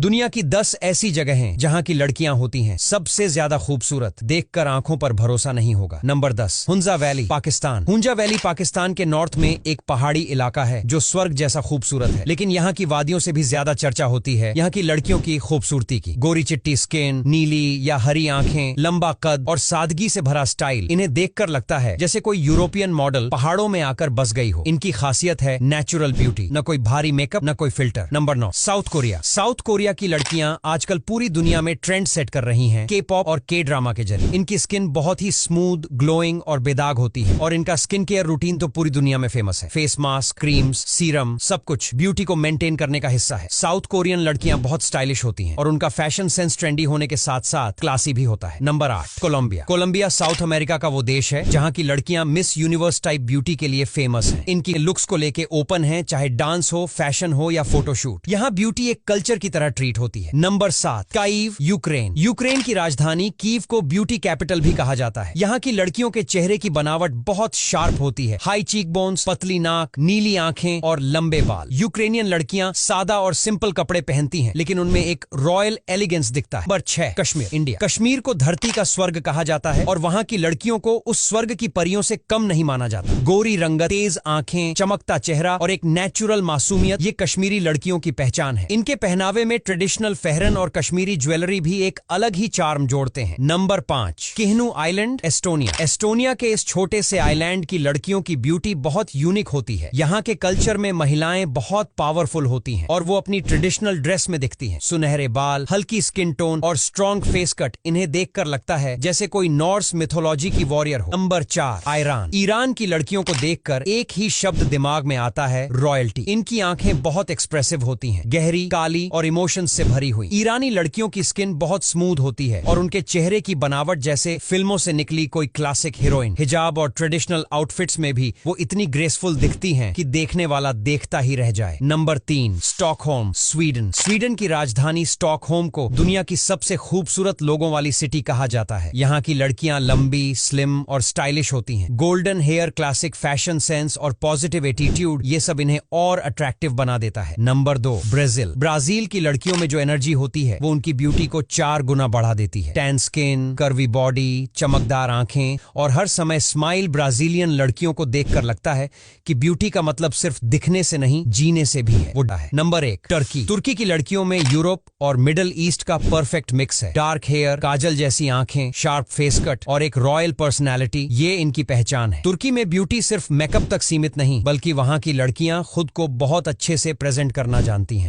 दुनिया की 10 ऐसी जगह हैं जहां की लड़कियां होती हैं सबसे ज्यादा खूबसूरत, देखकर आंखों पर भरोसा नहीं होगा। Number 10, Hunza valley, Pakistan. Hunza valley Pakistan के नॉर्थ में एक पहाड़ी इलाका है जो स्वर्ग जैसा खूबसूरत है, लेकिन यहाँ की वादियों से भी ज्यादा चर्चा होती है यहाँ की लड़कियों की खूबसूरती की। गोरी चिट्टी स्किन, नीली या हरी आंखें, लंबा कद और सादगी से भरा स्टाइल, इन्हें देखकर लगता है जैसे कोई यूरोपियन मॉडल पहाड़ों में आकर बस गई हो। इनकी खासियत है नेचुरल ब्यूटी, न कोई भारी मेकअप न कोई filter. Number 9, south Korea. South Korea की लड़कियां आजकल पूरी दुनिया में ट्रेंड सेट कर रही हैं के पॉप और के ड्रामा के जरिए। इनकी स्किन बहुत ही स्मूथ, ग्लोइंग और बेदाग होती है और इनका स्किन केयर रूटीन तो पूरी दुनिया में फेमस है। फेस मास्क, क्रीम्स, सीरम, सब कुछ ब्यूटी को मेंटेन करने का हिस्सा है। साउथ कोरियन लड़कियां बहुत स्टाइलिश होती हैं और उनका फैशन सेंस ट्रेंडी होने के साथ साथ क्लासी भी होता है। Number 8, Colombia. Colombia South America का वो देश है जहां की लड़कियां मिस यूनिवर्स टाइप ब्यूटी के लिए फेमस हैं। इनकी लुक्स को लेके ओपन है, चाहे डांस हो, फैशन हो या फोटोशूट। यहाँ ब्यूटी एक कल्चर की तरह ट्रीट होती है। Number 7, Kyiv, Ukraine. यूक्रेन की राजधानी कीव को ब्यूटी कैपिटल भी कहा जाता है। यहाँ की लड़कियों के चेहरे की बनावट बहुत शार्प होती है। हाई चीक बोन्स, पतली नाक, नीली आंखें और लंबे बाल। यूक्रेनियन लड़कियां सादा और सिंपल कपड़े पहनती हैं, लेकिन उनमें एक रॉयल एलिगेंस दिखता है। Number 6, Kashmir, India. कश्मीर को धरती का स्वर्ग कहा जाता है और वहाँ की लड़कियों को उस स्वर्ग की परियों से कम नहीं माना जाता। गोरी रंगत, तेज आंखें, चमकता चेहरा और एक नेचुरल मासूमियत, ये कश्मीरी लड़कियों की पहचान है। इनके पहनावे में ट्रेडिशनल फहरन और कश्मीरी ज्वेलरी भी एक अलग ही चार्म जोड़ते हैं। Number 5, Kihnu island, Estonia. Estonia के इस छोटे से आइलैंड की लड़कियों की ब्यूटी बहुत यूनिक होती है। यहाँ के कल्चर में महिलाएं बहुत पावरफुल होती हैं और वो अपनी ट्रेडिशनल ड्रेस में दिखती हैं। सुनहरे बाल, हल्की स्किन टोन और स्ट्रॉन्ग फेस कट, इन्हें देखकर लगता है जैसे कोई नॉर्स मिथोलॉजी की वॉरियर हो। Number 4, Iran. ईरान की लड़कियों को देखकर एक ही शब्द दिमाग में आता है, रॉयल्टी। इनकी आंखें बहुत एक्सप्रेसिव होती हैं, गहरी, काली और इमोशंस से भरी हुई। ईरानी लड़कियों की स्किन बहुत स्मूथ होती है और उनके चेहरे की बनावट जैसे फिल्मों से निकली कोई क्लासिक हीरोइन। हिजाब और ट्रेडिशनल आउटफिट्स में भी वो इतनी ग्रेसफुल दिखती हैं कि देखने वाला देखता ही रह जाए। Number 3, Stockholm, Sweden. स्वीडन की राजधानी स्टॉकहोम को दुनिया की सबसे खूबसूरत लोगों वाली सिटी कहा जाता है। यहाँ की लड़कियां लंबी, स्लिम और स्टाइलिश होती हैं। Golden hair, classic fashion sense और पॉजिटिव एटीट्यूड, ये सब इन्हें और अट्रैक्टिव बना देता है। Number 2, Brazil. ब्राजील की लड़कियों में जो एनर्जी होती है वो उनकी ब्यूटी को 4 गुना बढ़ा देती है। टैन स्किन, कर्वी बॉडी, चमकदार आंखें और हर समय स्माइल ब्राजीलियन लड़कियों को देखकर लगता है कि ब्यूटी का मतलब सिर्फ दिखने से नहीं, जीने से भी है। वो है। Number 1, Turkey. तुर्की की लड़कियों में यूरोप और मिडिल ईस्ट का परफेक्ट मिक्स है। डार्क हेयर, काजल जैसी आंखें, शार्प फेस कट और एक रॉयल पर्सनैलिटी, ये इनकी पहचान है। तुर्की में ब्यूटी सिर्फ मेकअप तक सीमित नहीं, बल्कि वहाँ की लड़कियां खुद को बहुत अच्छे से प्रेजेंट करना जानती हैं।